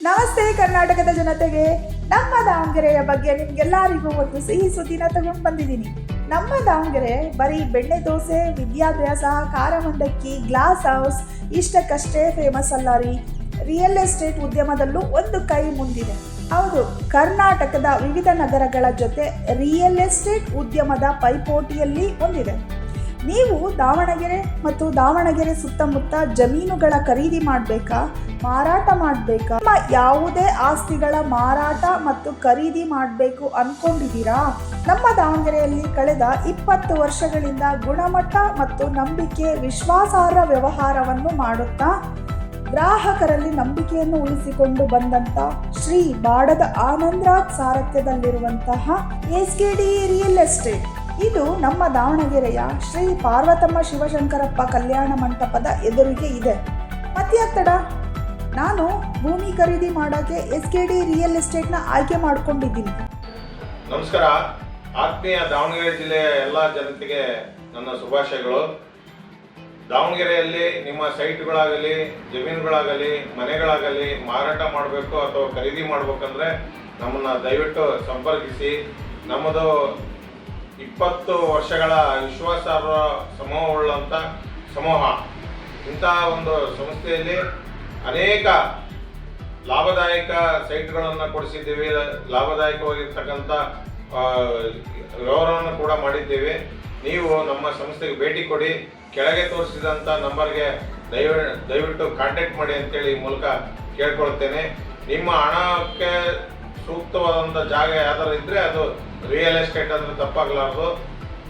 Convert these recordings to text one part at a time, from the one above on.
ನಮಸ್ತೆ ಕರ್ನಾಟಕದ ಜನತೆಗೆ. ನಮ್ಮ ದಾವಣಗೆರೆಯ ಬಗ್ಗೆ ನಿಮ್ಗೆಲ್ಲರಿಗೂ ಒಂದು ಸಿಹಿ ಸುದ್ದಿನ ತಗೊಂಡು ಬಂದಿದ್ದೀನಿ. ನಮ್ಮ ದಾವಣಗೆರೆ ಬರೀ ಬೆಣ್ಣೆ ದೋಸೆ, ವಿದ್ಯಾಭ್ಯಾಸ, ಖಾರ ಮಂಡಕ್ಕಿ, ಗ್ಲಾಸ್ ಹೌಸ್ ಇಷ್ಟಕ್ಕಷ್ಟೇ ಫೇಮಸ್ ಅಲ್ಲ ರೀ. ರಿಯಲ್ ಎಸ್ಟೇಟ್ ಉದ್ಯಮದಲ್ಲೂ ಒಂದು ಕೈ ಮುಂದಿದೆ. ಹೌದು, ಕರ್ನಾಟಕದ ವಿವಿಧ ನಗರಗಳ ಜೊತೆ ರಿಯಲ್ ಎಸ್ಟೇಟ್ ಉದ್ಯಮದ ಪೈಪೋಟಿಯಲ್ಲಿ ಮುಂದಿದೆ. ನೀವು ದಾವಣಗೆರೆ ಮತ್ತು ದಾವಣಗೆರೆ ಸುತ್ತಮುತ್ತ ಜಮೀನುಗಳ ಖರೀದಿ ಮಾಡಬೇಕಾ, ಮಾರಾಟ ಮಾಡಬೇಕಾ, ಯಾವುದೇ ಆಸ್ತಿಗಳ ಮಾರಾಟ ಮತ್ತು ಖರೀದಿ ಮಾಡಬೇಕು ಅಂದ್ಕೊಂಡಿದ್ದೀರಾ? ನಮ್ಮ ದಾವಣಗೆರೆಯಲ್ಲಿ ಕಳೆದ 20 ವರ್ಷಗಳಿಂದ ಗುಣಮಟ್ಟ ಮತ್ತು ನಂಬಿಕೆ, ವಿಶ್ವಾಸಾರ್ಹ ವ್ಯವಹಾರವನ್ನು ಮಾಡುತ್ತಾ ಗ್ರಾಹಕರಲ್ಲಿ ನಂಬಿಕೆಯನ್ನು ಉಳಿಸಿಕೊಂಡು ಬಂದಂಥ ಶ್ರೀ ಬಾಡದ ಆನಂದರಾಜ್ ಸಾರಥ್ಯದಲ್ಲಿರುವಂತಹ SKD ರಿಯಲ್ ಎಸ್ಟೇಟ್, ಇದು ನಮ್ಮ ದಾವಣಗೆರೆಯ ಶ್ರೀ ಪಾರ್ವತಮ್ಮ ಶಿವಶಂಕರಪ್ಪ ಕಲ್ಯಾಣ ಮಂಟಪದ ಎದುರಿಗೆ ಇದೆ. ಮತ್ಯಾತ್ತಡ, ನಾನು ಭೂಮಿ ಖರೀದಿ ಮಾಡೋಕ್ಕೆ SKD ರಿಯಲ್ ಎಸ್ಟೇಟ್ನ ಆಯ್ಕೆ ಮಾಡಿಕೊಂಡಿದ್ದೀನಿ. ನಮಸ್ಕಾರ. ಆತ್ಮೀಯ ದಾವಣಗೆರೆ ಜಿಲ್ಲೆಯ ಎಲ್ಲ ಜನತೆಗೆ ನನ್ನ ಶುಭಾಶಯಗಳು. ದಾವಣಗೆರೆಯಲ್ಲಿ ನಿಮ್ಮ ಸೈಟ್ಗಳಾಗಲಿ, ಜಮೀನುಗಳಾಗಲಿ, ಮನೆಗಳಾಗಲಿ ಮಾರಾಟ ಮಾಡಬೇಕು ಅಥವಾ ಖರೀದಿ ಮಾಡಬೇಕಂದ್ರೆ ನಮ್ಮನ್ನು ದಯವಿಟ್ಟು ಸಂಪರ್ಕಿಸಿ. ನಮ್ಮದು 20 ವರ್ಷಗಳ ವಿಶ್ವಾಸಾರ್ಹ ಸಮೂಹವುಳ್ಳಂಥ ಸಮೂಹ. ಇಂಥ ಒಂದು ಸಂಸ್ಥೆಯಲ್ಲಿ ಅನೇಕ ಲಾಭದಾಯಕ ಸೈಟ್ಗಳನ್ನು ಕೊಡಿಸಿದ್ದೀವಿ. ಲಾಭದಾಯಕವಾಗಿರ್ತಕ್ಕಂಥ ವ್ಯವಹಾರವನ್ನು ಕೂಡ ಮಾಡಿದ್ದೇವೆ. ನೀವು ನಮ್ಮ ಸಂಸ್ಥೆಗೆ ಭೇಟಿ ಕೊಡಿ. ಕೆಳಗೆ ತೋರಿಸಿದಂಥ ನಂಬರ್ಗೆ ದಯವಿಟ್ಟು ಕಾಂಟ್ಯಾಕ್ಟ್ ಮಾಡಿ ಅಂತೇಳಿ ಈ ಮೂಲಕ ಕೇಳ್ಕೊಳ್ತೇನೆ. ನಿಮ್ಮ ಹಣಕ್ಕೆ ಸೂಕ್ತವಾದಂಥ ಜಾಗ ಯಾವ್ದಾರು ಇದ್ದರೆ ಅದು ರಿಯಲ್ ಎಸ್ಟೇಟ್ ಅಂದರೆ ತಪ್ಪಾಗಲಾರ್ದು.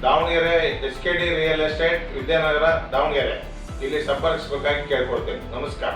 Davanagere SKD real estate, Vidyanagar, Davanagere, ಇಲ್ಲಿ ಸಂಪರ್ಕಿಸಬೇಕಾಗಿ ಕೇಳ್ಕೊಳ್ತೇನೆ. ನಮಸ್ಕಾರ.